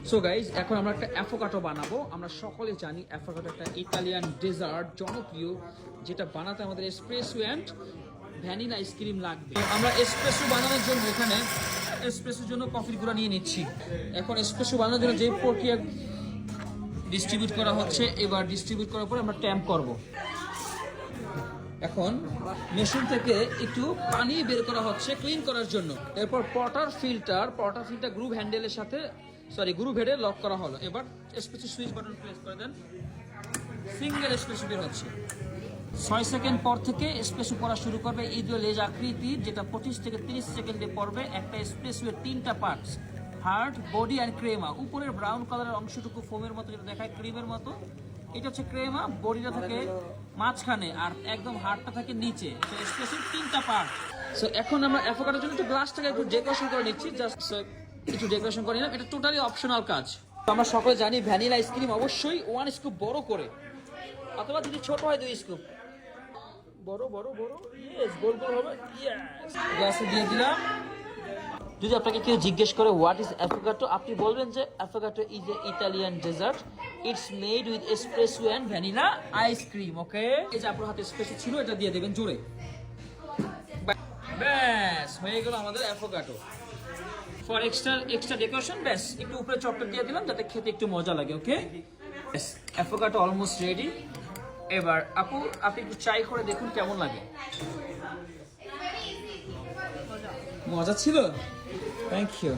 So guys, এখন আমরা একটা অ্যাফোকাটো বানাবো। আমরা সকলে জানি অ্যাফোকাটো একটা ইটালিয়ান ডেজার্ট, জনপ্রিয়, যেটা বানাতে আমাদের এসপ্রেসো অ্যান্ড ভ্যানিলা আইসক্রিম লাগবে। আমরা এসপ্রেসো বানানোর জন্য এখানে এসপ্রেসোর জন্য কফির গুঁড়া নিয়ে নিচ্ছি। এখন এসপ্রেসো বানানোর জন্য যে প্রক্রিয়া ডিস্ট্রিবিউট করা হচ্ছে, এবার ডিস্ট্রিবিউট করার পরে আমরা ট্যাম্প করব। এখন মেশিন থেকে একটু পানি বের করা হচ্ছে ক্লিন করার জন্য। এরপর পটার ফিল্টার গ্রুভ হ্যান্ডেলের সাথে গ্রুভ হেডে লক করা হলো। এবার এসপ্রেসো সুইচ বাটন প্রেস করে দেন, সিঙ্গেল এসপ্রেসো বের হচ্ছে। 6 সেকেন্ড পর থেকে এসপ্রেসো পড়া শুরু করবে। ঈদীয় লেজ আকৃতির, যেটা 25 থেকে 30 সেকেন্ডে পড়বে। একটা এসপ্রেসো এর 3টা পার্টস, হার্ড, বডি অ্যান্ড ক্রেমা। উপরের ব্রাউন কালারের অংশটুকু ফোমের মতো, যেটা দেখায় ক্রিমের মতো, এটা হচ্ছে ক্রেমা। বডিটা থাকে মাঝখানে আর একদম হার্ডটা থাকে নিচে। তো এসপ্রেসোর 3টা পার্ট। সো এখন আমরা অ্যাফোকাডোর জন্য একটু গ্লাসটাকে একটু ডেকোরেশন করে নিচ্ছি। জাস্ট একটু ডেকোরেশন করে নিলাম। এটা টোটালি অপশনাল কাজ। আমরা সকলে জানি ভ্যানিলা আইসক্রিম অবশ্যই 1 স্কুপ বড় করে, অথবা যদি ছোট হয় 2 স্কুপ। বড় বড় বড়, ইয়েস, গোল গোল হবে। ইয়েস, গ্লাসে দিয়ে দিলাম। যদি আপনাকে কেউ জিজ্ঞেস করে হোয়াট ইজ অ্যাফোকাটো, আপনি বলবেন যে affogato is a Italian dessert, it's made with espresso and vanilla ice cream. Okay, এই যে আপনার হাতে এসপ্রেসো ছিল, এটা দিয়ে দেবেন জোরে। ব্যাস হয়ে গেল আমাদের অ্যাফোকাটো। ফর এক্সট্রা ডেকোরেশন, ব্যাস একটু উপরে চকলেট দিয়ে দিলাম যাতে খেতে একটু মজা লাগে। ওকে, ব্যাস অ্যাফোকাটো অলমোস্ট রেডি। এবার আপনি একটু ট্রাই করে দেখুন কেমন লাগে। মজা ছিল, থ্যাংক ইউ।